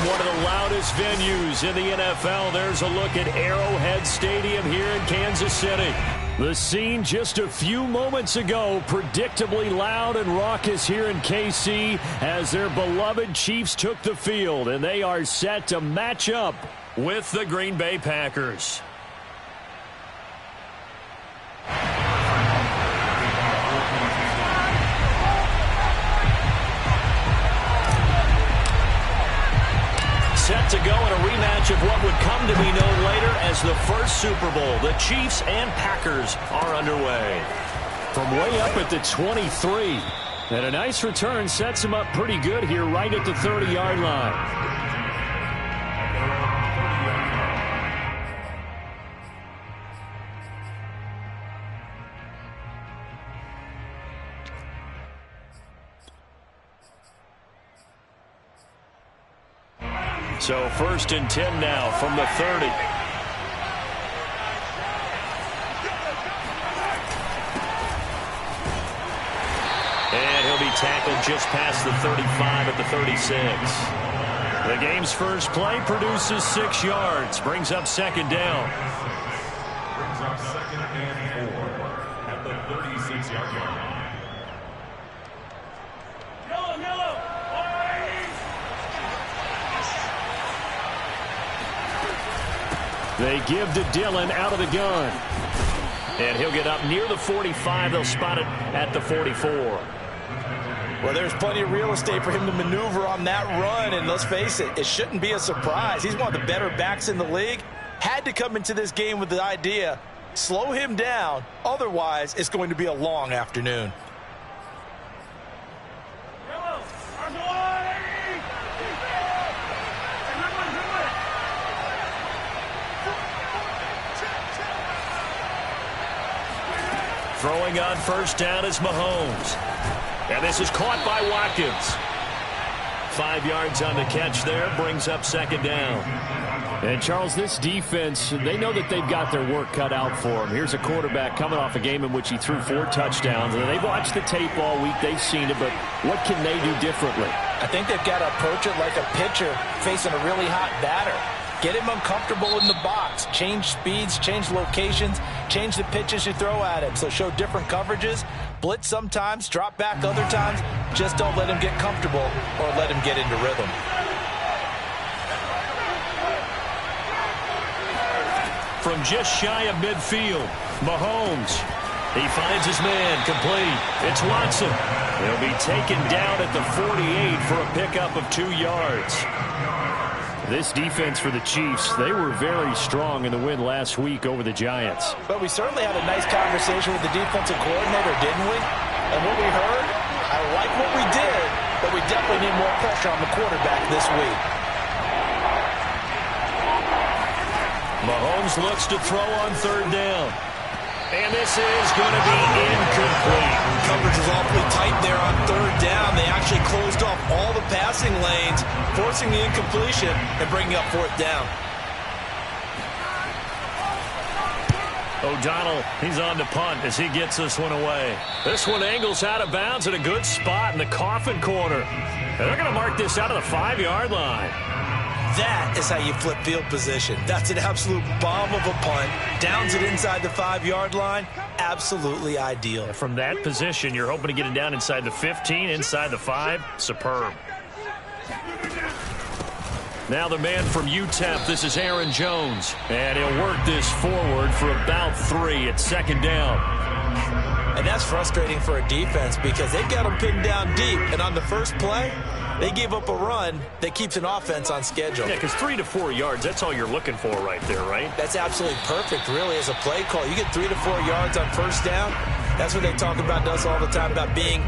one of the loudest venues in the NFL. There's a look at Arrowhead Stadium here in Kansas City. The scene just a few moments ago, predictably loud and raucous here in KC as their beloved Chiefs took the field, and they are set to match up with the Green Bay Packers. Set to go in a rematch of what would come to be known later as the first Super Bowl. The Chiefs and Packers are underway. From way up at the 23. And a nice return sets him up pretty good here right at the 30-yard line. So 1st and 10 now from the 30. And he'll be tackled just past the 35 at the 36. The game's first play produces 6 yards. Brings up 2nd down. Brings up 2nd and 4 at the 36-yard line. They give to Dillon out of the gun. And he'll get up near the 45. They'll spot it at the 44. Well, there's plenty of real estate for him to maneuver on that run. And let's face it, it shouldn't be a surprise. He's one of the better backs in the league. Had to come into this game with the idea, slow him down. Otherwise, it's going to be a long afternoon. Throwing on 1st down is Mahomes. And this is caught by Watkins. 5 yards on the catch there. Brings up 2nd down. And, Charles, this defense, they know that they've got their work cut out for them. Here's a quarterback coming off a game in which he threw 4 touchdowns. And they've watched the tape all week. They've seen it. But what can they do differently? I think they've got to approach it like a pitcher facing a really hot batter. Get him uncomfortable in the box. Change speeds, change locations, change the pitches you throw at him. So show different coverages. Blitz sometimes, drop back other times. Just don't let him get comfortable or let him get into rhythm. From just shy of midfield, Mahomes. He finds his man, complete. It's Watson. He'll be taken down at the 48 for a pickup of 2 yards. This defense for the Chiefs, they were very strong in the win last week over the Giants. But we certainly had a nice conversation with the defensive coordinator, didn't we? And what we heard, I like what we did, but we definitely need more pressure on the quarterback this week. Mahomes looks to throw on 3rd down. And this is going to be incomplete. Coverage was awfully tight there on 3rd down. They actually closed off all the passing lanes, forcing the incompletion and bringing up 4th down. O'Donnell, he's on to punt as he gets this one away. This one angles out of bounds at a good spot in the coffin corner. And they're going to mark this out of the 5-yard line. That is how you flip field position. That's an absolute bomb of a punt. Downs it inside the 5-yard line. Absolutely ideal. From that position, you're hoping to get it down inside the 15, inside the 5. Superb. Now the man from UTEP, this is Aaron Jones. And he'll work this forward for about 3 at 2nd down. And that's frustrating for a defense because they've got them pinned down deep. And on the first play, they give up a run that keeps an offense on schedule. Yeah, because 3 to 4 yards, that's all you're looking for right there, right? That's absolutely perfect, really, as a play call. You get 3 to 4 yards on 1st down. That's what they talk about us all the time, about being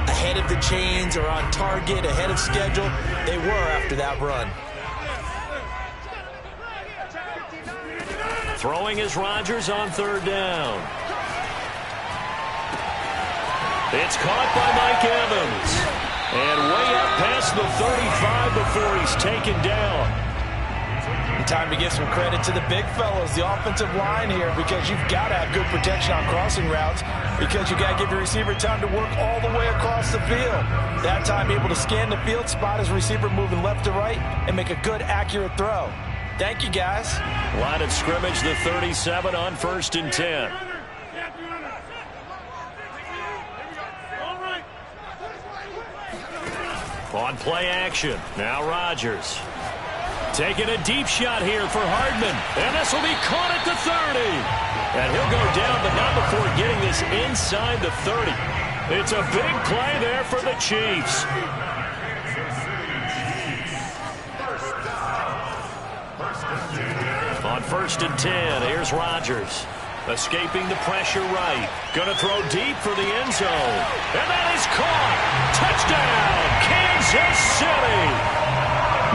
ahead of the chains or on target, ahead of schedule. They were after that run. Throwing is Rodgers on 3rd down. It's caught by Mike Evans. And way up past the 35 before he's taken down. And time to give some credit to the big fellows, the offensive line here, because you've got to have good protection on crossing routes, because you got to give your receiver time to work all the way across the field. That time able to scan the field, spot his receiver moving left to right, and make a good, accurate throw. Thank you, guys. Line of scrimmage, the 37 on 1st and 10. On play action, now Rodgers. Taking a deep shot here for Hardman. And this will be caught at the 30. And he'll go down, but not before getting this inside the 30. It's a big play there for the Chiefs. On 1st and 10, here's Rodgers. Escaping the pressure right. Going to throw deep for the end zone. And that is caught. Touchdown, Kansas City.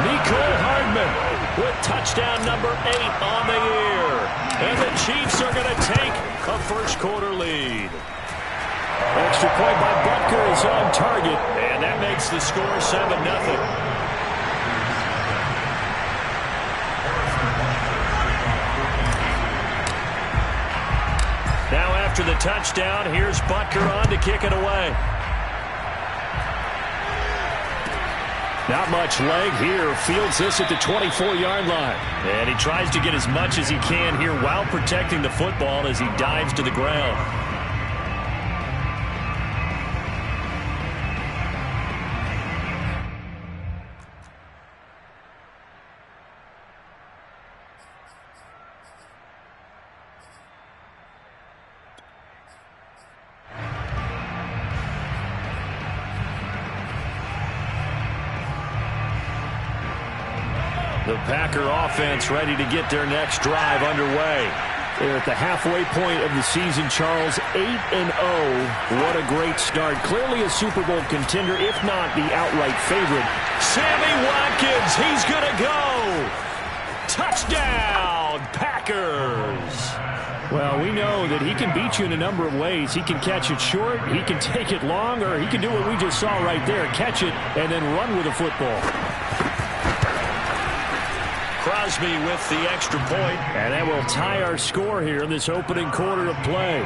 Mecole Hardman with touchdown number 8 on the year. And the Chiefs are going to take a first-quarter lead. Extra point by Butker is on target. And that makes the score 7-0. Now after the touchdown, here's Butker on to kick it away. Not much leg here. Fields this at the 24-yard line. And he tries to get as much as he can here while protecting the football as he dives to the ground. The Packer offense ready to get their next drive underway. They're at the halfway point of the season, Charles. 8-0. What a great start. Clearly a Super Bowl contender, if not the outright favorite. Sammy Watkins, he's going to go. Touchdown, Packers. Well, we know that he can beat you in a number of ways. He can catch it short, he can take it long, or he can do what we just saw right there, catch it and then run with the football. Crosby with the extra point, and that will tie our score here in this opening quarter of play.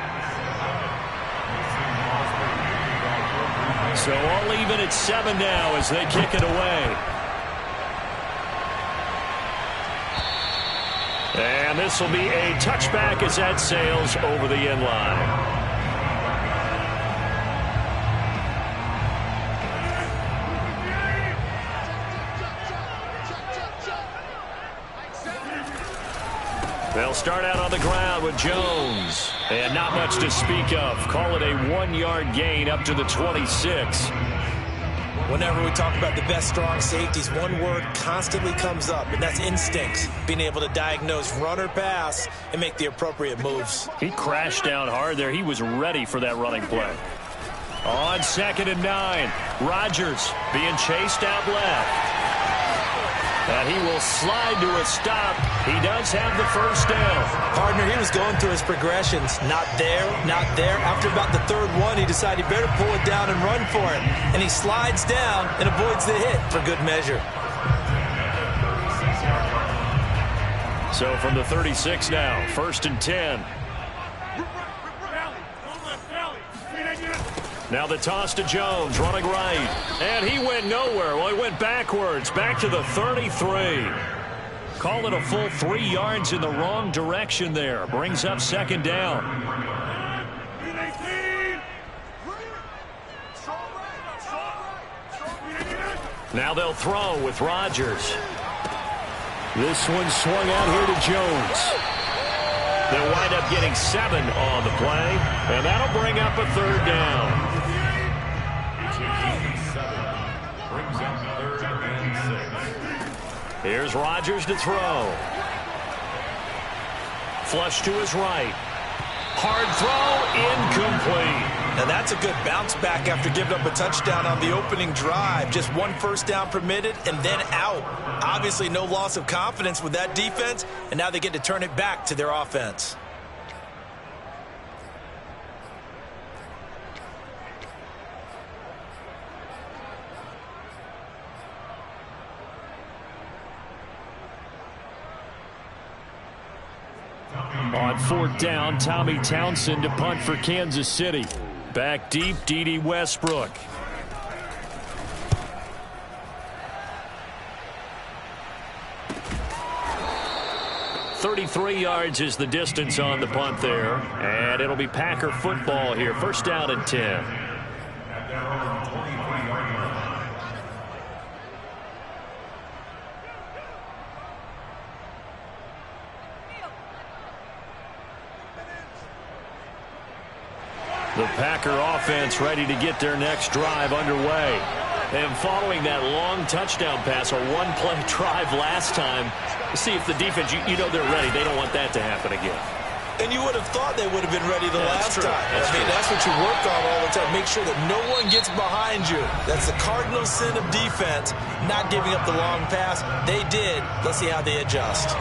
So all even at 7 now as they kick it away. And this will be a touchback as that sails over the end line. They'll start out on the ground with Jones. And not much to speak of. Call it a 1-yard gain up to the 26. Whenever we talk about the best strong safeties, one word constantly comes up, and that's instincts. Being able to diagnose run or pass and make the appropriate moves. He crashed down hard there. He was ready for that running play. On 2nd and 9, Rodgers being chased out left. And he will slide to a stop. He does have the first down. Partner, he was going through his progressions. Not there, not there. After about the 3rd one, he decided he better pull it down and run for it. And he slides down and avoids the hit for good measure. So from the 36 now, 1st and 10. Now the toss to Jones, running right. And he went nowhere. Well, he went backwards, back to the 33. Call it a full 3 yards in the wrong direction there. Brings up 2nd down. Now they'll throw with Rodgers. This one swung out here to Jones. They'll wind up getting 7 on the play, and that'll bring up a 3rd down. Here's Rodgers to throw. Flush to his right. Hard throw, incomplete. Now that's a good bounce back after giving up a touchdown on the opening drive. Just 1 first down permitted and then out. Obviously no loss of confidence with that defense, and now they get to turn it back to their offense. On fourth down, Tommy Townsend to punt for Kansas City. Back deep, D.D. Westbrook. .33 yards is the distance on the punt there. And it'll be Packer football here. First down and 10. The Packer offense ready to get their next drive underway. And following that long touchdown pass, a one-play drive last time, see if the defense, you know they're ready. They don't want that to happen again. And you would have thought they would have been ready the last time. That's what you work on all the time. Make sure that no one gets behind you. That's the cardinal sin of defense, not giving up the long pass. They did. Let's see how they adjust.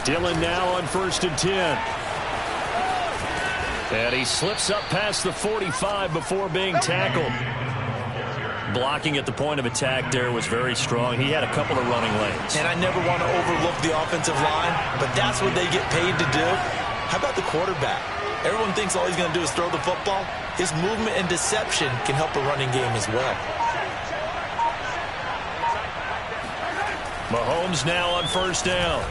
Dillon now on 1st and 10. And he slips up past the 45 before being tackled. Blocking at the point of attack there was very strong. He had a couple of running lanes. And I never want to overlook the offensive line, but that's what they get paid to do. How about the quarterback? Everyone thinks all he's going to do is throw the football. His movement and deception can help a running game as well. Mahomes now on 1st down.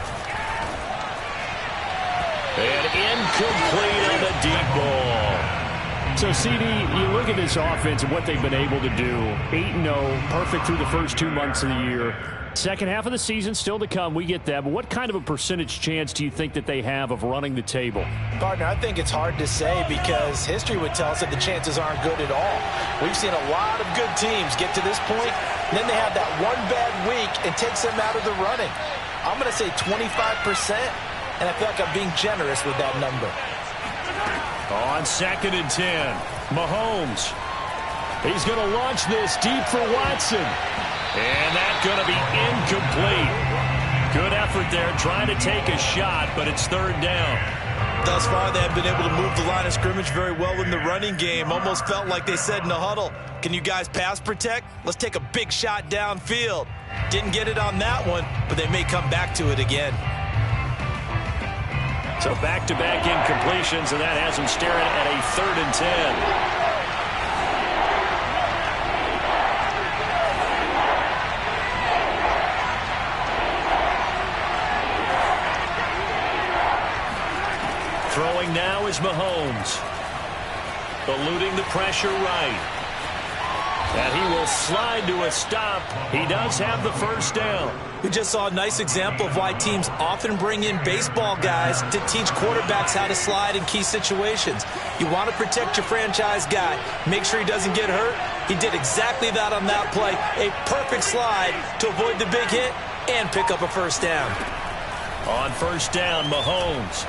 And incomplete on the deep ball. So, CD, you look at this offense and what they've been able to do. 8-0, perfect through the first 2 months of the year. Second half of the season still to come. We get that. But what kind of a percentage chance do you think that they have of running the table? Gardner, I think it's hard to say because history would tell us that the chances aren't good at all. We've seen a lot of good teams get to this point, and then they have that one bad week and takes them out of the running. I'm going to say 25%. And I feel like I'm being generous with that number. On 2nd and 10, Mahomes. He's going to launch this deep for Watson. And that's going to be incomplete. Good effort there trying to take a shot, but it's 3rd down. Thus far, they have been able to move the line of scrimmage very well in the running game. Almost felt like they said in the huddle, can you guys pass protect? Let's take a big shot downfield. Didn't get it on that one, but they may come back to it again. So back-to-back incompletions, and that has him staring at a 3rd and 10. Throwing now is Mahomes. Eluding the pressure right. And he will slide to a stop. He does have the 1st down. We just saw a nice example of why teams often bring in baseball guys to teach quarterbacks how to slide in key situations. You want to protect your franchise guy. Make sure he doesn't get hurt. He did exactly that on that play. A perfect slide to avoid the big hit and pick up a 1st down. On 1st down, Mahomes.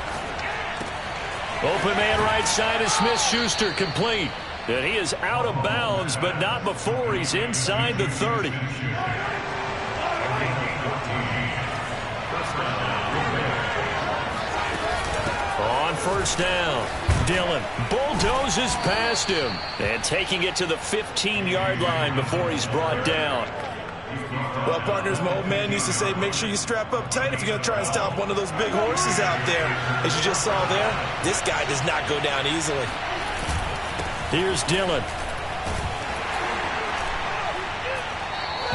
Open man right side is Smith-Schuster, complete. And he is out of bounds, but not before he's inside the 30. On 1st down, Dillon bulldozes past him and taking it to the 15-yard line before he's brought down. Well, partners, my old man used to say, make sure you strap up tight if you're going to try and stop one of those big horses out there. As you just saw there, this guy does not go down easily. Here's Dillon.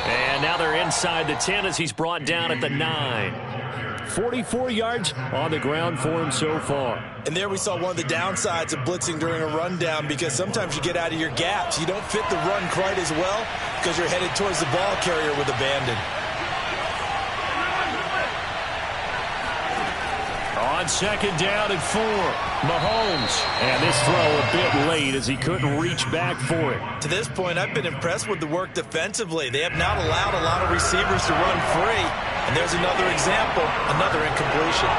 And now they're inside the 10 as he's brought down at the 9. 44 yards on the ground for him so far. And there we saw one of the downsides of blitzing during a rundown, because sometimes you get out of your gaps. You don't fit the run quite as well because you're headed towards the ball carrier with abandon. On 2nd down and 4, Mahomes. And this throw a bit late as he couldn't reach back for it. To this point, I've been impressed with the work defensively. They have not allowed a lot of receivers to run free. And there's another example, another incompletion.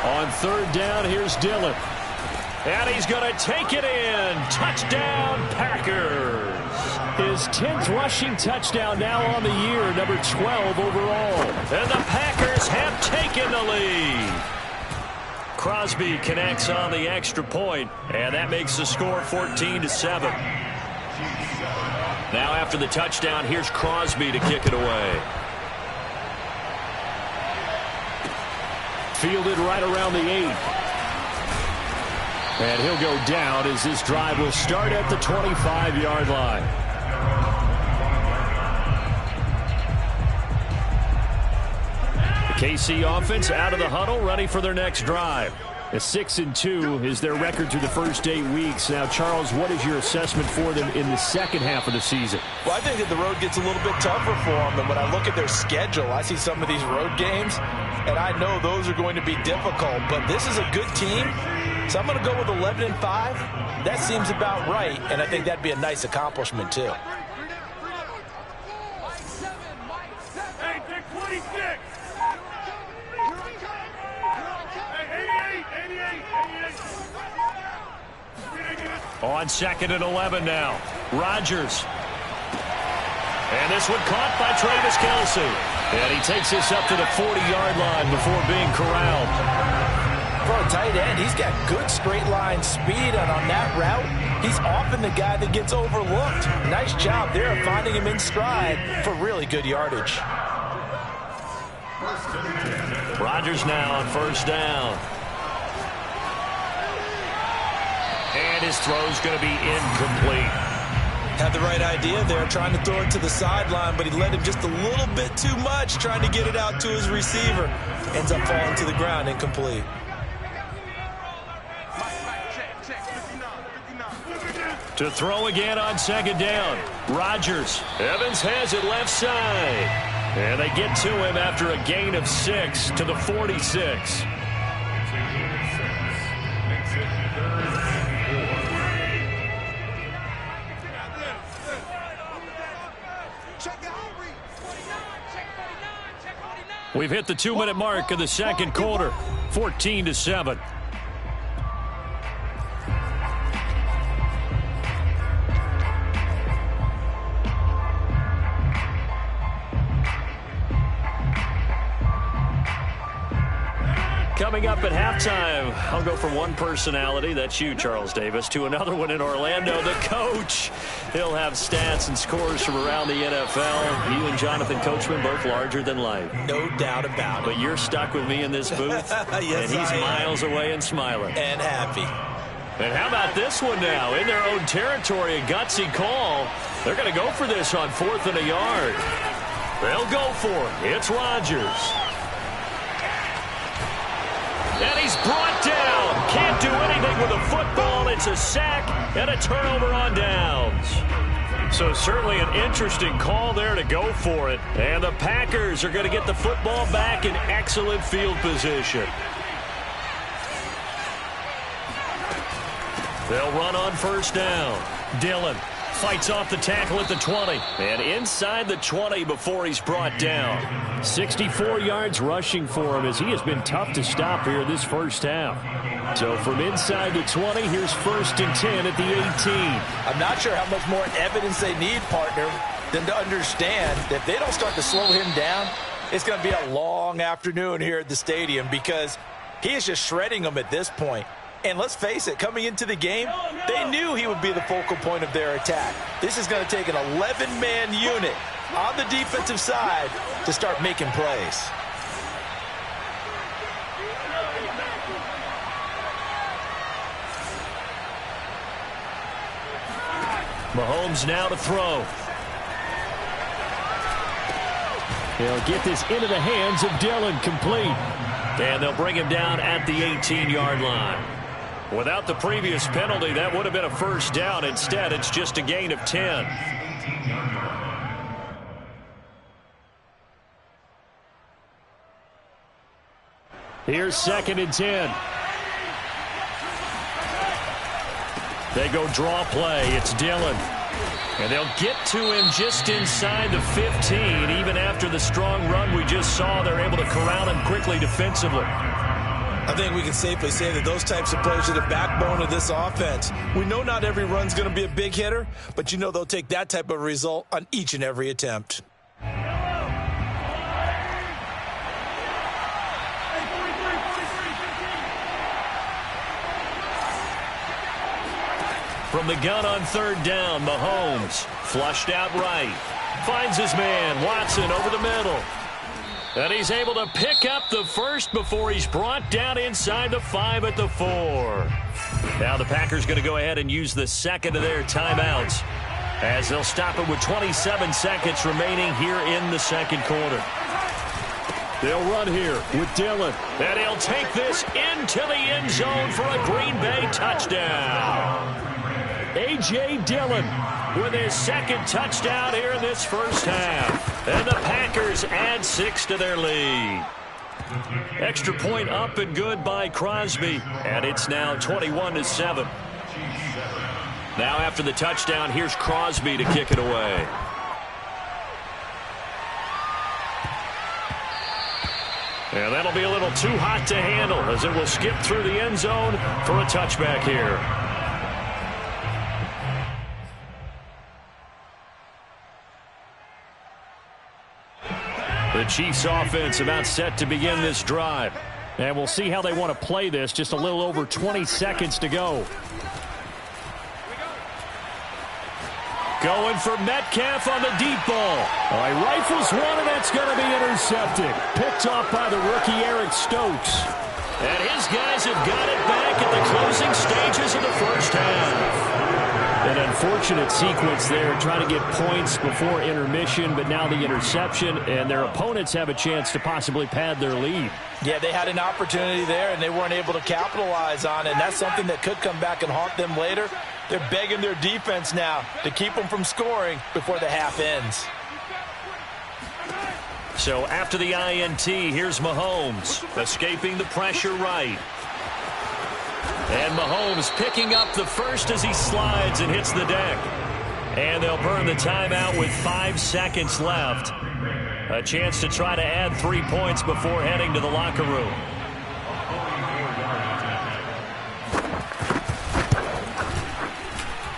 On 3rd down, here's Dillon. And he's going to take it in. Touchdown, Packers. His 10th rushing touchdown now on the year, number 12 overall. And the Packers have taken the lead. Crosby connects on the extra point, and that makes the score 14-7. Now after the touchdown, here's Crosby to kick it away. Fielded right around the 8. And he'll go down as this drive will start at the 25-yard line. The KC offense out of the huddle, ready for their next drive. A 6-2 is their record through the first 8 weeks. Now, Charles, what is your assessment for them in the second half of the season? Well, I think that the road gets a little bit tougher for them. And when I look at their schedule, I see some of these road games, and I know those are going to be difficult. But this is a good team, so I'm going to go with 11-5. That seems about right, and I think that'd be a nice accomplishment, too. Hey, pick 26. On 2nd and 11 now. Rodgers. And this one caught by Travis Kelce. And he takes this up to the 40-yard line before being corralled. For a tight end, he's got good straight line speed, and on that route, he's often the guy that gets overlooked. Nice job there of finding him in stride for really good yardage. Rodgers now on 1st down. And his throw's going to be incomplete. Had the right idea there, trying to throw it to the sideline, but he led him just a little bit too much, trying to get it out to his receiver. Ends up falling to the ground, incomplete. To throw again on 2nd down. Rodgers. Evans has it left side. And they get to him after a gain of 6 to the 46. We've hit the 2-minute mark of the second quarter. 14-7. Coming up at halftime, I'll go from one personality, that's you, Charles Davis, to another one in Orlando, the coach. He'll have stats and scores from around the NFL. You and Jonathan Coachman, both larger than life. No doubt about it. But you're stuck with me in this booth, yes, and he's miles away and smiling. And happy. And how about this one now? In their own territory, a gutsy call. They're going to go for this on 4th and a yard. They'll go for it. It's Rodgers. And he's brought down. Can't do anything with a football. It's a sack and a turnover on downs. So certainly an interesting call there to go for it. And the Packers are going to get the football back in excellent field position. They'll run on 1st down. Dillon fights off the tackle at the 20. And inside the 20 before he's brought down. 64 yards rushing for him as he has been tough to stop here this first half. So from inside the 20, here's 1st and 10 at the 18. I'm not sure how much more evidence they need, partner, than to understand that if they don't start to slow him down, it's going to be a long afternoon here at the stadium because he is just shredding them at this point. And let's face it, coming into the game, they knew he would be the focal point of their attack. This is going to take an 11-man unit on the defensive side to start making plays. Mahomes now to throw. They'll get this into the hands of Dillon, complete. And they'll bring him down at the 18-yard line. Without the previous penalty, that would have been a 1st down. Instead, it's just a gain of 10. Here's 2nd and 10. They go draw play. It's Dillon. And they'll get to him just inside the 15. Even after the strong run we just saw, they're able to corral him quickly defensively. I think we can safely say that those types of plays are the backbone of this offense. We know not every run's going to be a big hitter, but you know they'll take that type of result on each and every attempt. From the gun on third down, Mahomes flushed out right. Finds his man, Watson, over the middle. And he's able to pick up the first before he's brought down inside the 5 at the 4. Now the Packers going to go ahead and use the second of their timeouts as they'll stop it with 27 seconds remaining here in the second quarter. They'll run here with Dillon. And he'll take this into the end zone for a Green Bay touchdown. A.J. Dillon with his second touchdown here in this first half. And the Packers add 6 to their lead. Extra point up and good by Crosby. And it's now 21-7. Now after the touchdown, here's Crosby to kick it away. And that'll be a little too hot to handle as it will skip through the end zone for a touchback here. The Chiefs offense about set to begin this drive. And we'll see how they want to play this. Just a little over 20 seconds to go. Going for Metcalf on the deep ball. All right, rifles one, and that's going to be intercepted. Picked off by the rookie Eric Stokes. And his guys have got it back at the closing stages of the first half. An unfortunate sequence there, trying to get points before intermission, but now the interception, and their opponents have a chance to possibly pad their lead. Yeah, they had an opportunity there, and they weren't able to capitalize on it, and that's something that could come back and haunt them later. They're begging their defense now to keep them from scoring before the half ends. So after the INT, here's Mahomes, escaping the pressure right. And Mahomes picking up the first as he slides and hits the deck. And they'll burn the timeout with 5 seconds left. A chance to try to add 3 points before heading to the locker room.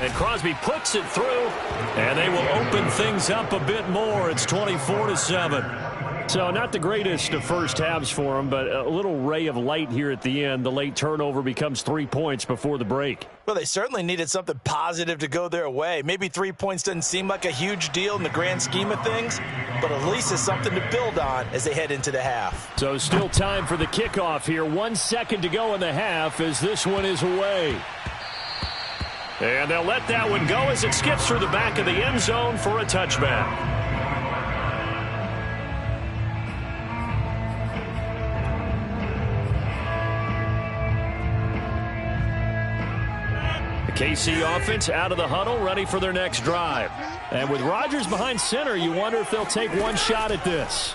And Crosby puts it through, and they will open things up a bit more. It's 24-7. So not the greatest of first halves for them, but a little ray of light here at the end. The late turnover becomes 3 points before the break. Well, they certainly needed something positive to go their way. Maybe 3 points doesn't seem like a huge deal in the grand scheme of things, but at least it's something to build on as they head into the half. So still time for the kickoff here. 1 second to go in the half as this one is away. And they'll let that one go as it skips through the back of the end zone for a touchback. The KC offense out of the huddle, ready for their next drive. And with Rodgers behind center, you wonder if they'll take one shot at this.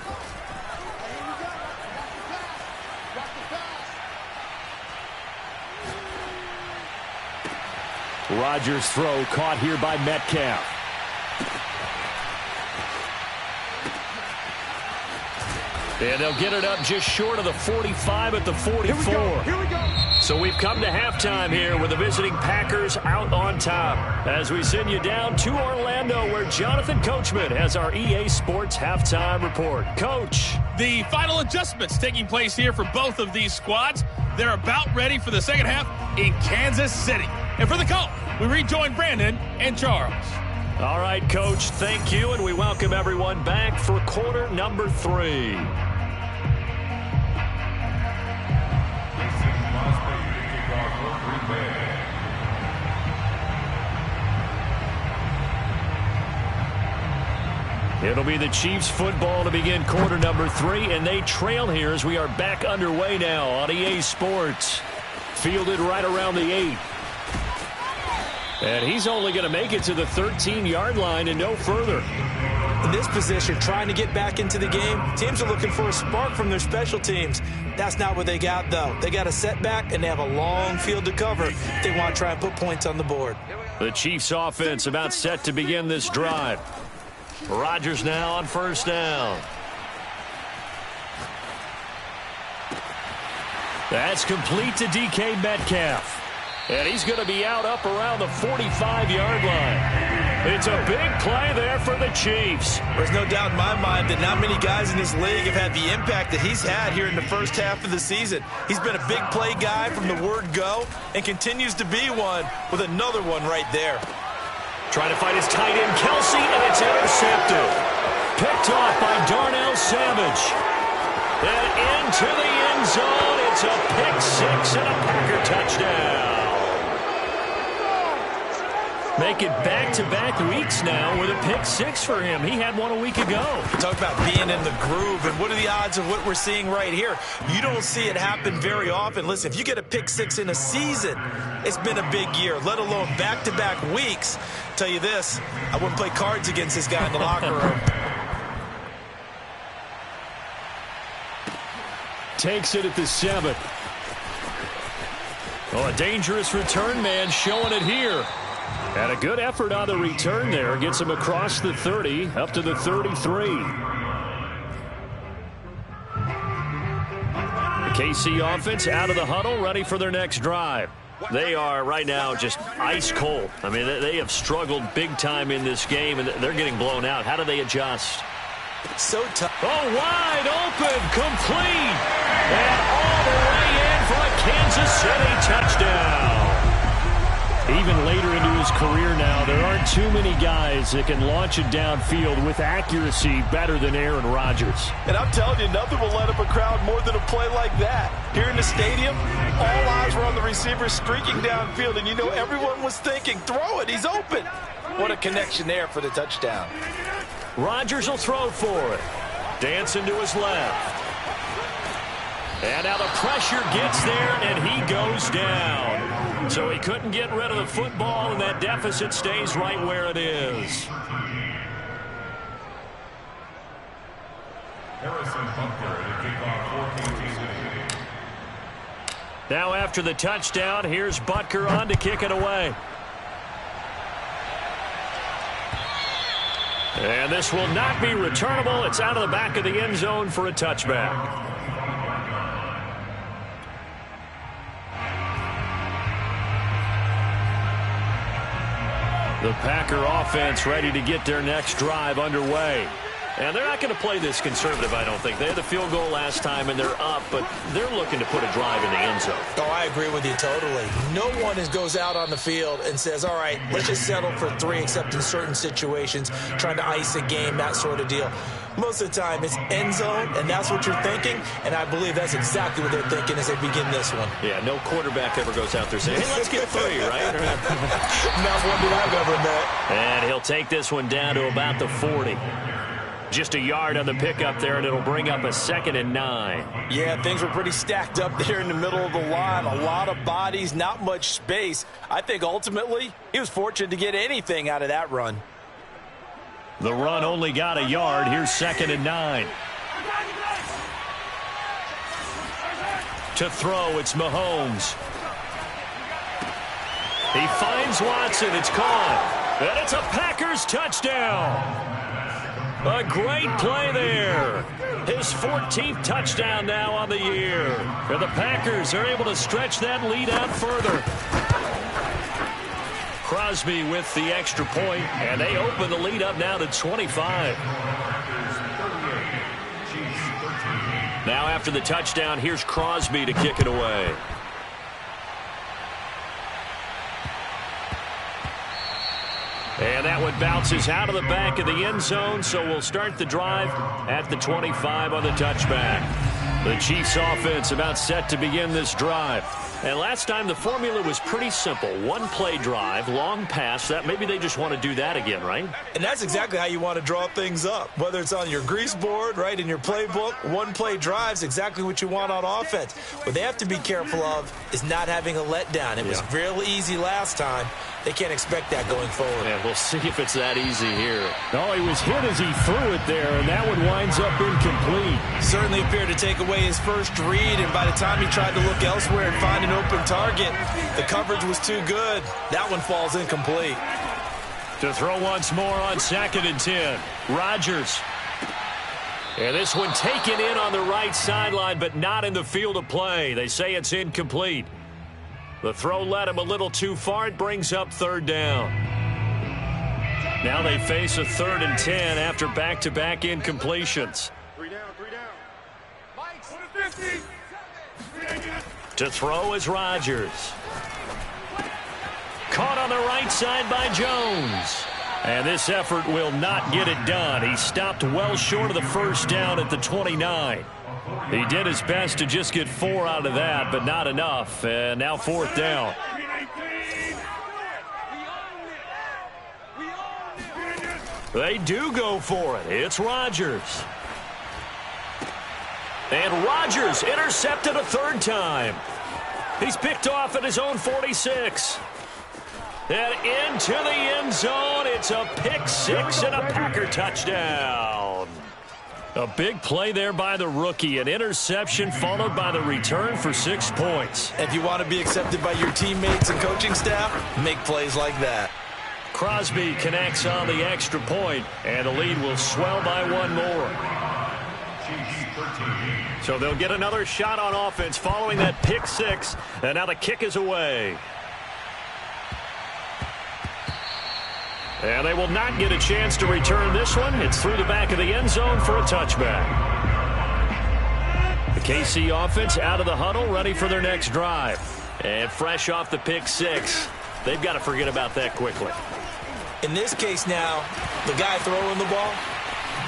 Rodgers' throw caught here by Metcalf. And they'll get it up just short of the 45 at the 44. Here we go. So we've come to halftime here with the visiting Packers out on top. As we send you down to Orlando where Jonathan Coachman has our EA Sports halftime report. Coach. The final adjustments taking place here for both of these squads. They're about ready for the second half in Kansas City. And for the call, we rejoin Brandon and Charles. All right, Coach, thank you, and we welcome everyone back for quarter number 3. It'll be the Chiefs football to begin quarter number 3, and they trail here as we are back underway now on EA Sports. Fielded right around the 8. And he's only going to make it to the 13-yard line and no further. In this position, trying to get back into the game, teams are looking for a spark from their special teams. That's not what they got, though. They got a setback, and they have a long field to cover if they want to try and put points on the board. The Chiefs offense about set to begin this drive. Rodgers now on first down. That's complete to DK Metcalf. And he's going to be out up around the 45-yard line. It's a big play there for the Chiefs. There's no doubt in my mind that not many guys in this league have had the impact that he's had here in the first half of the season. He's been a big play guy from the word go and continues to be one with another one right there. Trying to find his tight end, Kelsey, and it's intercepted. Picked off by Darnell Savage. And into the end zone. It's a pick six and a Packer touchdown. Make it back-to-back weeks now with a pick six for him. He had one a week ago. Talk about being in the groove, and what are the odds of what we're seeing right here? You don't see it happen very often. Listen, if you get a pick six in a season, it's been a big year, let alone back-to-back weeks. Tell you this, I wouldn't play cards against this guy in the locker room. Takes it at the 7. Oh, a dangerous return man showing it here. And a good effort on the return there. Gets him across the 30, up to the 33. The KC offense out of the huddle, ready for their next drive. They are right now just ice cold. I mean, they have struggled big time in this game, and they're getting blown out. How do they adjust? So tough. Oh, wide open, complete, and all the way in for a Kansas City touchdown. Even later into his career now, there aren't too many guys that can launch it downfield with accuracy better than Aaron Rodgers. And I'm telling you, nothing will light up a crowd more than a play like that. Here in the stadium, all eyes were on the receiver streaking downfield, and you know everyone was thinking, throw it, he's open. What a connection there for the touchdown. Rodgers will throw for it. Dancing to his left. And now the pressure gets there, and he goes down. So he couldn't get rid of the football, and that deficit stays right where it is. Harrison Butker to kick off for Kansas City. Now after the touchdown, here's Butker on to kick it away. And this will not be returnable. It's out of the back of the end zone for a touchback. The Packer offense ready to get their next drive underway. And they're not going to play this conservative, I don't think. They had the field goal last time, and they're up, but they're looking to put a drive in the end zone. Oh, I agree with you totally. No one goes out on the field and says, all right, let's just settle for 3, except in certain situations, trying to ice a game, that sort of deal. Most of the time, it's end zone, and that's what you're thinking, and I believe that's exactly what they're thinking as they begin this one. Yeah, no quarterback ever goes out there saying, hey, let's get 3, right? Not one that I've ever met. And he'll take this one down to about the 40. Just a yard on the pickup there, and it'll bring up a 2nd and 9. Yeah, things were pretty stacked up there in the middle of the line. A lot of bodies, not much space. I think ultimately he was fortunate to get anything out of that run. The run only got a yard. Here's 2nd and 9. To throw, it's Mahomes. He finds Watson. It's caught. And it's a Packers touchdown. A great play there. His 14th touchdown now on the year. And the Packers are able to stretch that lead out further. Crosby with the extra point, and they open the lead up now to 25. Now after the touchdown, here's Crosby to kick it away. And that one bounces out of the back of the end zone, so we'll start the drive at the 25 on the touchback. The Chiefs offense about set to begin this drive. And last time the formula was pretty simple. One-play drive, long pass. That maybe they just want to do that again, right? And that's exactly how you want to draw things up. Whether it's on your grease board, right, in your playbook, one-play drive's exactly what you want on offense. What they have to be careful of is not having a letdown. It was real easy last time. They can't expect that going forward. Yeah, we'll see if it's that easy here. No, he was hit as he threw it there, and that one winds up incomplete. Certainly appeared to take away his first read, and by the time he tried to look elsewhere and find an open target, the coverage was too good. That one falls incomplete. To throw once more on 2nd and 10. Rodgers. And this one taken in on the right sideline, but not in the field of play. They say it's incomplete. The throw led him a little too far. It brings up 3rd down. Now they face a 3rd and 10 after back-to-back incompletions. 3 down, 3 down. To throw is Rodgers. Caught on the right side by Jones. And this effort will not get it done. He stopped well short of the first down at the 29. He did his best to just get 4 out of that, but not enough. And now 4th down. They do go for it. It's Rodgers. And Rodgers intercepted a 3rd time. He's picked off at his own 46. And into the end zone. It's a pick 6 and a Packer touchdown. A big play there by the rookie. An interception followed by the return for 6 points. If you want to be accepted by your teammates and coaching staff, make plays like that. Crosby connects on the extra point, and the lead will swell by 1 more. So they'll get another shot on offense following that pick 6, and now the kick is away. And they will not get a chance to return this one. It's through the back of the end zone for a touchback. The KC offense out of the huddle, ready for their next drive. And fresh off the pick 6, they've got to forget about that quickly. In this case now, the guy throwing the ball,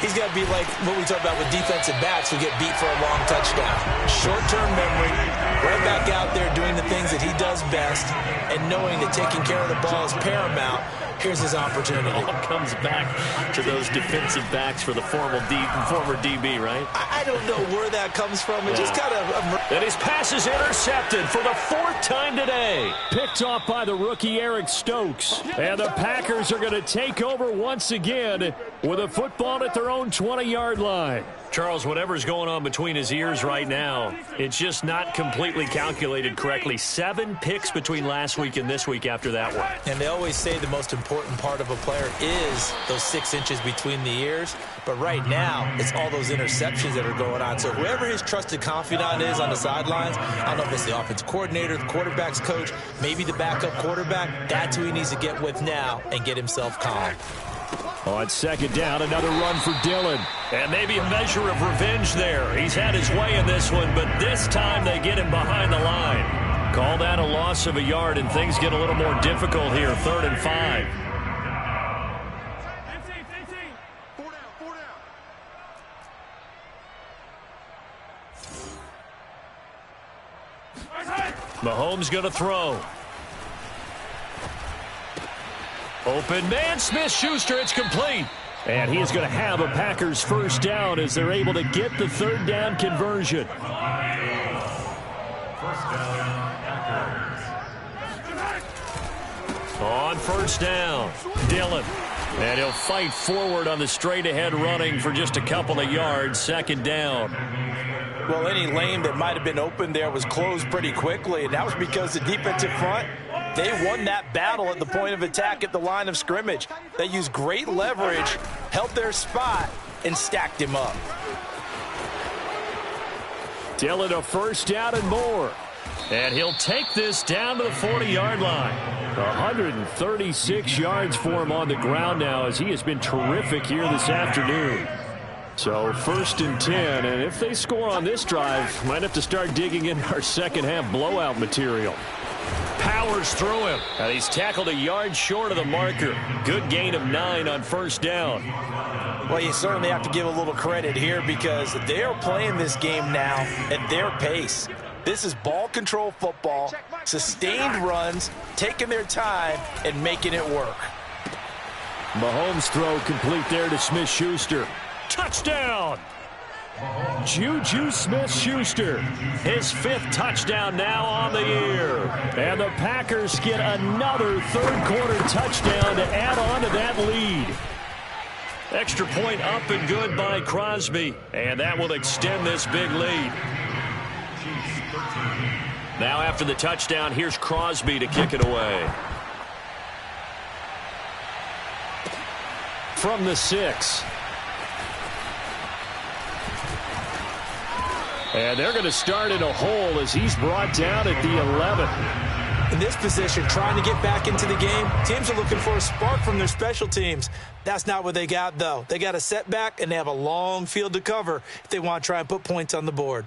he's got to be like what we talk about with defensive backs who get beat for a long touchdown. Short-term memory, right back out there doing the things that he does best, and knowing that taking care of the ball is paramount. Here's his opportunity. It all comes back to those defensive backs for the former DB, right? I don't know where that comes from. It just kind of... And his pass is intercepted for the 4th time today. Picked off by the rookie Eric Stokes. And the Packers are going to take over once again with a football at their own 20-yard line. Charles, whatever's going on between his ears right now, it's just not completely calculated correctly. 7 picks between last week and this week after that one. And they always say the most important part of a player is those 6 inches between the ears. But right now, it's all those interceptions that are going on. So whoever his trusted confidant is on the sidelines, I don't know if it's the offensive coordinator, the quarterback's coach, maybe the backup quarterback, that's who he needs to get with now and get himself calm. On 2nd down, another run for Dillon. And maybe a measure of revenge there. He's had his way in this one, but this time they get him behind the line. Call that a loss of a yard, and things get a little more difficult here. 3rd and 5. Mahomes going to throw. Open man, Smith-Schuster, it's complete. And he is going to have a Packers 1st down as they're able to get the 3rd down conversion. 1st down, Packers. On 1st down, Dillon. And he'll fight forward on the straight-ahead running for just a couple of yards. 2nd down. Well, any lane that might have been open there was closed pretty quickly, and that was because the defensive front, they won that battle at the point of attack at the line of scrimmage. They used great leverage, held their spot, and stacked him up. Dillon a 1st down and more. And he'll take this down to the 40-yard line. 136 yards for him on the ground now as he has been terrific here this afternoon. So 1st and 10, and if they score on this drive, might have to start digging in our 2nd half blowout material. Powers through him, and he's tackled a yard short of the marker. Good gain of 9 on 1st down. Well, you certainly have to give a little credit here because they are playing this game now at their pace. This is ball control football, sustained runs, taking their time, and making it work. Mahomes' throw complete there to Smith-Schuster. Touchdown! Juju Smith-Schuster. His 5th touchdown now on the year. And the Packers get another 3rd-quarter touchdown to add on to that lead. Extra point up and good by Crosby. And that will extend this big lead. Now after the touchdown, here's Crosby to kick it away. From the 6. And they're going to start in a hole as he's brought down at the 11. In this position, trying to get back into the game, teams are looking for a spark from their special teams. That's not what they got, though. They got a setback, and they have a long field to cover if they want to try and put points on the board.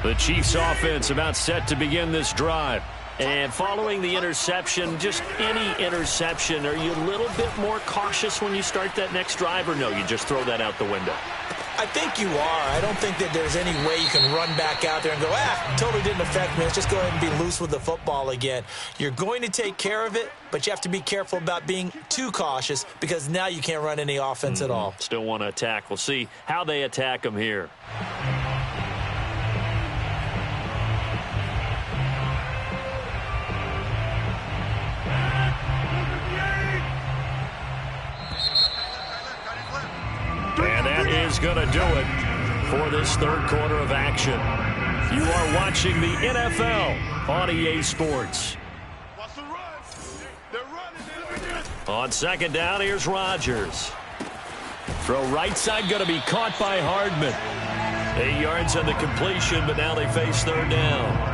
The Chiefs offense about set to begin this drive. And following the interception, just any interception, are you a little bit more cautious when you start that next drive, or no, you just throw that out the window? I think you are. I don't think that there's any way you can run back out there and go, totally didn't affect me. Let's just go ahead and be loose with the football again. You're going to take care of it, but you have to be careful about being too cautious because now you can't run any offense at all. Still want to attack. We'll see how they attack them here. And that is going to do it for this third quarter of action. You are watching the NFL on EA Sports. On second down, here's Rodgers. Throw right side going to be caught by Hardman. 8 yards on the completion, but now they face third down.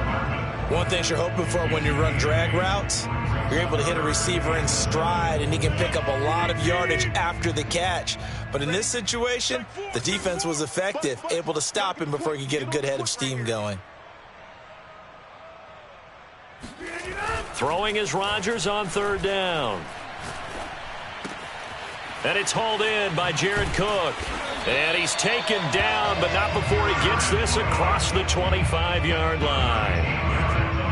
One thing you're hoping for when you run drag routes, you're able to hit a receiver in stride, and he can pick up a lot of yardage after the catch. But in this situation, the defense was effective, able to stop him before he could get a good head of steam going. Throwing is Rodgers on third down. And it's hauled in by Jared Cook. And he's taken down, but not before he gets this across the 25-yard line.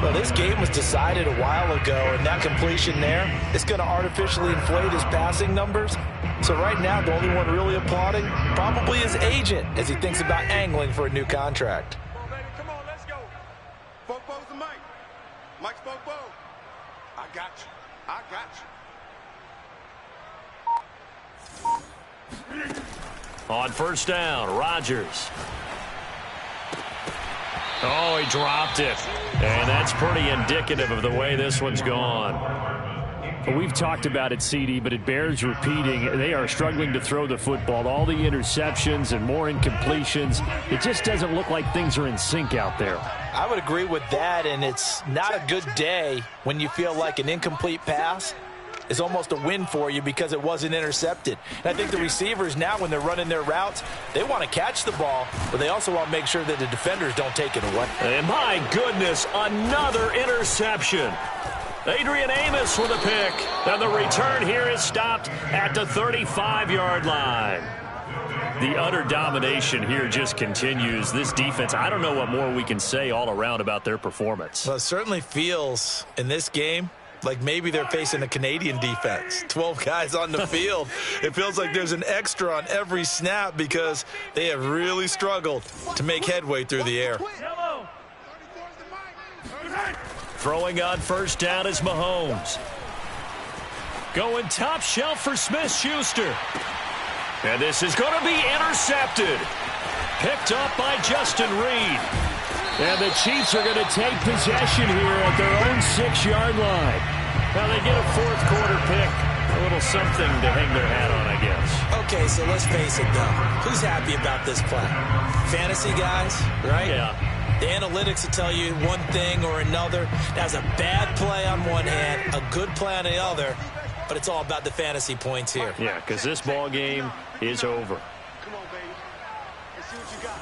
Well, this game was decided a while ago, and that completion there is going to artificially inflate his passing numbers. So right now, the only one really applauding probably his agent as he thinks about angling for a new contract. Come on, baby. Come on, let's go. Fopo's the Mike. Mike's Fopo. I got you. I got you. On first down, Rodgers. Oh, he dropped it. And that's pretty indicative of the way this one's gone. Well, we've talked about it, CD, but it bears repeating. They are struggling to throw the football. All the interceptions and more incompletions. It just doesn't look like things are in sync out there. I would agree with that, and it's not a good day when you feel like an incomplete pass is almost a win for you because it wasn't intercepted. And I think the receivers now, when they're running their routes, they want to catch the ball, but they also want to make sure that the defenders don't take it away. And my goodness, another interception. Adrian Amos with a pick. And the return here is stopped at the 35-yard line. The utter domination here just continues. This defense, I don't know what more we can say all around about their performance. Well, it certainly feels in this game like maybe they're facing a Canadian defense. 12 guys on the field. It feels like there's an extra on every snap because they have really struggled to make headway through the air. Throwing on first down is Mahomes. Going top shelf for Smith-Schuster. And this is going to be intercepted. Picked up by Justin Reed. And the Chiefs are going to take possession here at their own 6-yard line. Now they get a fourth quarter pick. A little something to hang their hat on, I guess. Okay, so let's face it, though. Who's happy about this play? Fantasy guys, right? Yeah. The analytics will tell you one thing or another. That's a bad play on one hand, a good play on the other, but it's all about the fantasy points here. Yeah, because this ball game is over. Come on, baby. Let's see what you got.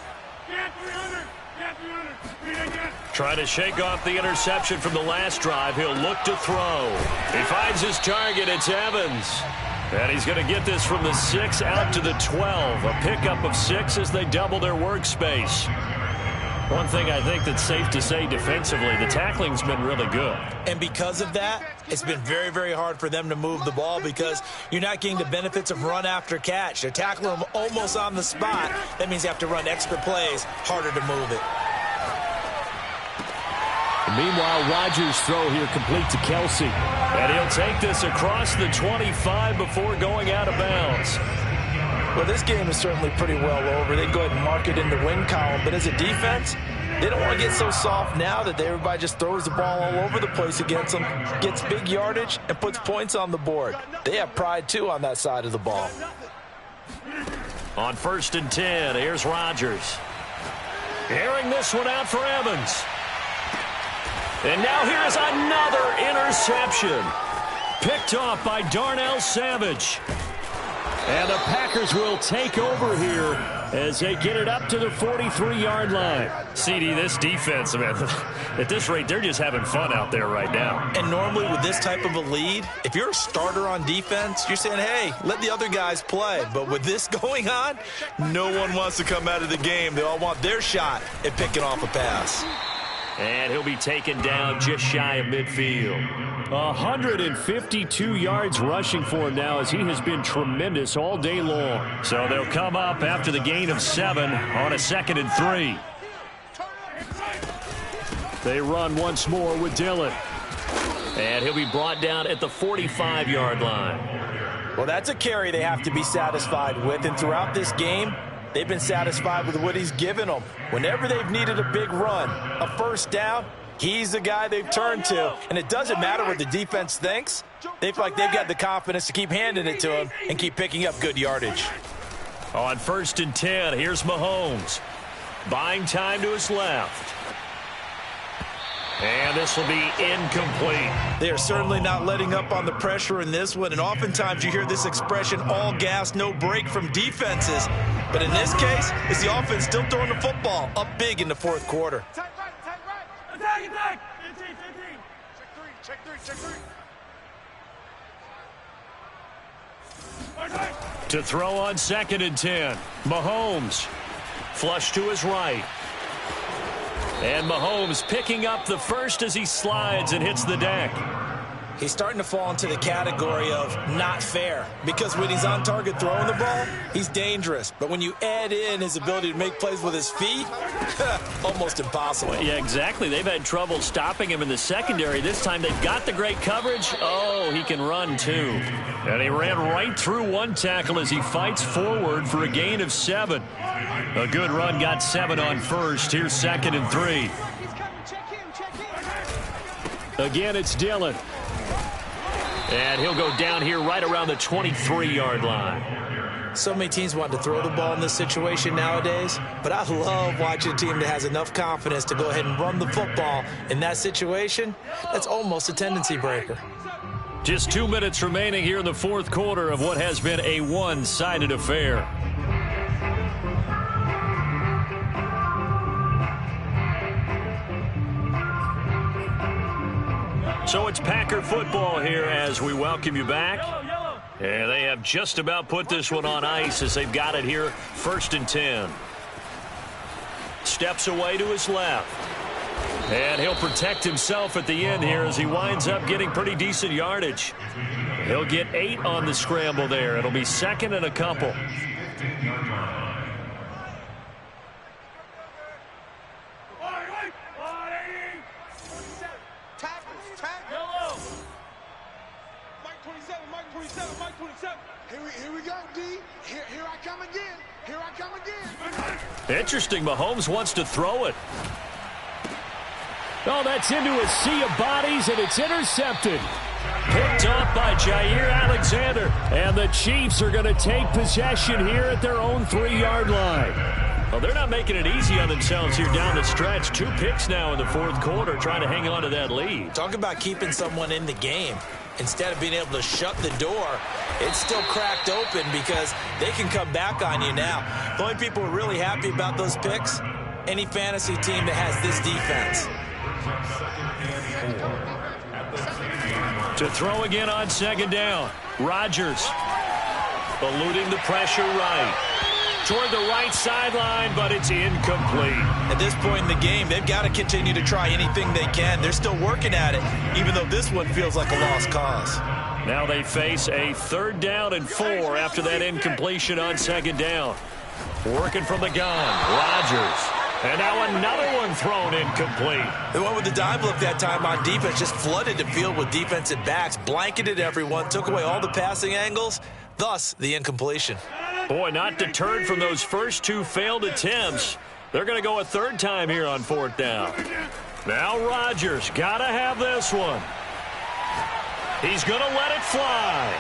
Trying to shake off the interception from the last drive. He'll look to throw. He finds his target. It's Evans. And he's going to get this from the 6 out to the 12. A pickup of 6 as they double their workspace. One thing I think that's safe to say defensively, the tackling's been really good. And because of that, it's been very, very hard for them to move the ball because you're not getting the benefits of run after catch. They're tackling them almost on the spot. That means you have to run extra plays, harder to move it. Meanwhile, Rodgers' throw here complete to Kelsey. And he'll take this across the 25 before going out of bounds. Well, this game is certainly pretty well over. They go ahead and mark it in the win column. But as a defense, they don't want to get so soft now that everybody just throws the ball all over the place against them, gets big yardage, and puts points on the board. They have pride, too, on that side of the ball. On 1st and 10, here's Rodgers. Airing this one out for Evans. And now here's another interception. Picked off by Darnell Savage. And the Packers will take over here as they get it up to the 43-yard line. CD, this defense, man, at this rate, they're just having fun out there right now. And normally with this type of a lead, if you're a starter on defense, you're saying, hey, let the other guys play. But with this going on, no one wants to come out of the game. They all want their shot at picking off a pass. And he'll be taken down just shy of midfield. 152 yards rushing for him now as he has been tremendous all day long. So they'll come up after the gain of 7 on a 2nd and 3. They run once more with Dillon. And he'll be brought down at the 45-yard line. Well, that's a carry they have to be satisfied with. And throughout this game, they've been satisfied with what he's given them. Whenever they've needed a big run, a first down, he's the guy they've turned to. And it doesn't matter what the defense thinks. They feel like they've got the confidence to keep handing it to him and keep picking up good yardage. On 1st and 10, here's Mahomes. Buying time to his left. And this will be incomplete. They are certainly not letting up on the pressure in this one. And oftentimes you hear this expression, all gas, no break from defenses. But in this case, it's the offense still throwing the football up big in the 4th quarter. Attack! Check three. To throw on 2nd and 10. Mahomes. Flush to his right. And Mahomes picking up the first as he slides and hits the deck. He's starting to fall into the category of not fair, because when he's on target throwing the ball, he's dangerous. But when you add in his ability to make plays with his feet, almost impossible. Yeah, exactly. They've had trouble stopping him in the secondary. This time they've got the great coverage. Oh, he can run too. And he ran right through one tackle as he fights forward for a gain of 7. A good run got 7 on first. Here's 2nd and 3. Again, it's Dillon. And he'll go down here right around the 23-yard line. So many teams want to throw the ball in this situation nowadays, but I love watching a team that has enough confidence to go ahead and run the football. In that situation, that's almost a tendency breaker. Just 2 minutes remaining here in the 4th quarter of what has been a one-sided affair. So it's Packer football here as we welcome you back. And they have just about put this one on ice as they've got it here, 1st and 10. Steps away to his left. And he'll protect himself at the end here as he winds up getting pretty decent yardage. He'll get 8 on the scramble there. It'll be 2nd and a couple. Here we go, D. Here I come again. Interesting. Mahomes wants to throw it. Oh, that's into a sea of bodies, and it's intercepted. Picked off by Jair Alexander. And the Chiefs are going to take possession here at their own 3-yard line. Well, they're not making it easy on themselves here down the stretch. 2 picks now in the 4th quarter, trying to hang on to that lead. Talk about keeping someone in the game. Instead of being able to shut the door, it's still cracked open because they can come back on you now. The only people who are really happy about those picks, any fantasy team that has this defense. To throw again on 2nd down. Rodgers eluding the pressure right. Toward the right sideline, but it's incomplete. At this point in the game, they've got to continue to try anything they can. They're still working at it, even though this one feels like a lost cause. Now they face a 3rd down and 4 after that incompletion on 2nd down. Working from the gun, Rodgers. And now another one thrown incomplete. The one with the dime look that time on defense just flooded the field with defensive backs, blanketed everyone, took away all the passing angles, thus the incompletion. Boy, not deterred from those first 2 failed attempts. They're going to go a 3rd time here on 4th down. Now Rodgers got to have this one. He's going to let it fly.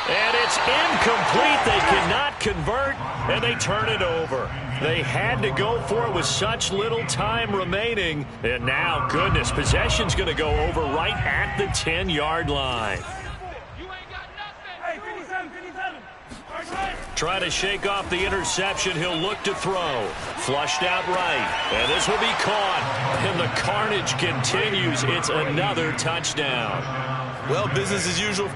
And it's incomplete. They cannot convert, and they turn it over. They had to go for it with such little time remaining. And now, goodness, possession's going to go over right at the 10-yard line. Trying to shake off the interception. He'll look to throw. Flushed out right. And this will be caught. And the carnage continues. It's another touchdown. Well, business as usual.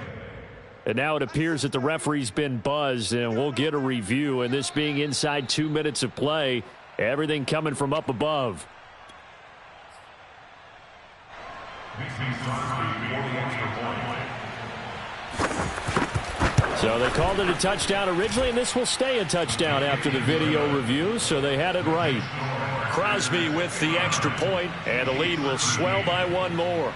And now it appears that the referee's been buzzed, and we'll get a review. And this being inside 2 minutes of play, everything coming from up above. So they called it a touchdown originally, and this will stay a touchdown after the video review, so they had it right. Crosby with the extra point, and the lead will swell by one more.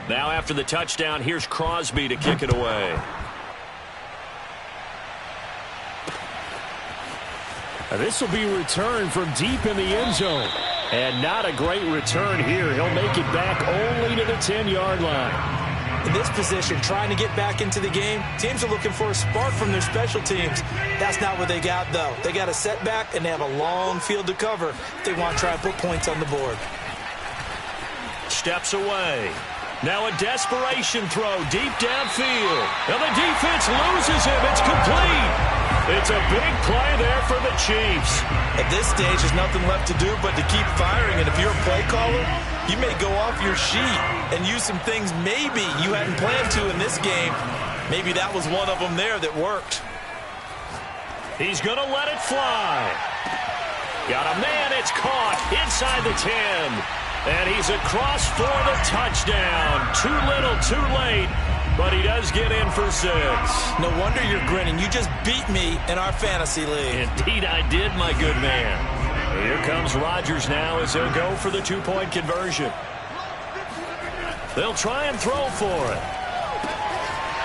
Now after the touchdown, here's Crosby to kick it away. This will be returned from deep in the end zone. And not a great return here. He'll make it back only to the 10-yard line. In this position, trying to get back into the game, teams are looking for a spark from their special teams. That's not what they got, though. They got a setback, and they have a long field to cover if they want to try and put points on the board. Steps away. Now a desperation throw deep downfield. And the defense loses him. It's complete. It's a big play there for the Chiefs. At this stage, there's nothing left to do but to keep firing. And if you're a play caller, you may go off your sheet and use some things maybe you hadn't planned to in this game. Maybe that was one of them there that worked. He's going to let it fly. Got a man. It's caught inside the 10. And he's across for the touchdown. Too little, too late. But he does get in for 6. No wonder you're grinning. You just beat me in our fantasy league. Indeed I did, my good man. Here comes Rodgers now as he'll go for the 2-point conversion. They'll try and throw for it.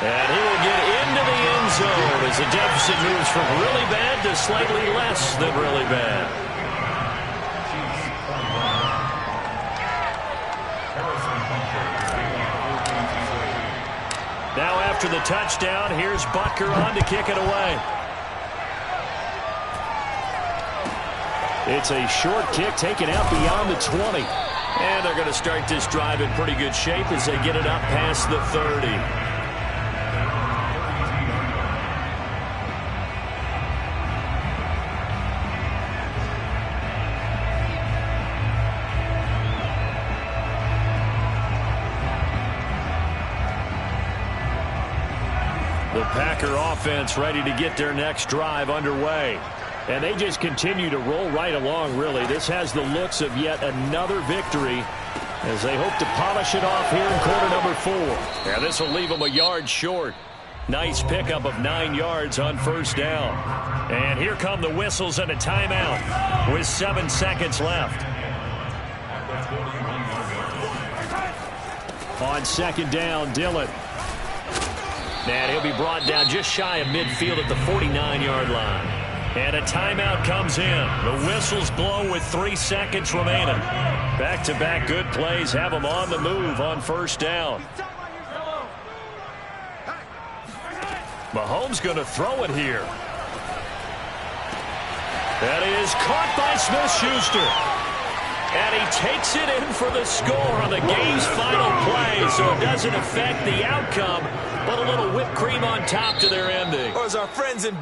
And he will get into the end zone as the deficit moves from really bad to slightly less than really bad. Now after the touchdown, here's Butker on to kick it away. It's a short kick taken out beyond the 20. And they're going to start this drive in pretty good shape as they get it up past the 30. The Packer offense ready to get their next drive underway. And they just continue to roll right along, really. This has the looks of yet another victory as they hope to polish it off here in quarter number 4. Yeah, this will leave them a yard short. Nice pickup of 9 yards on first down. And here come the whistles and a timeout with 7 seconds left. On second down, Dillon. And he'll be brought down just shy of midfield at the 49-yard line. And a timeout comes in. The whistles blow with 3 seconds remaining. Back-to-back good plays have them on the move on first down. Mahomes going to throw it here. That is caught by Smith-Schuster. And he takes it in for the score on the game's final play, so it doesn't affect the outcome, but a little whipped cream on top to their ending. Or as our friends in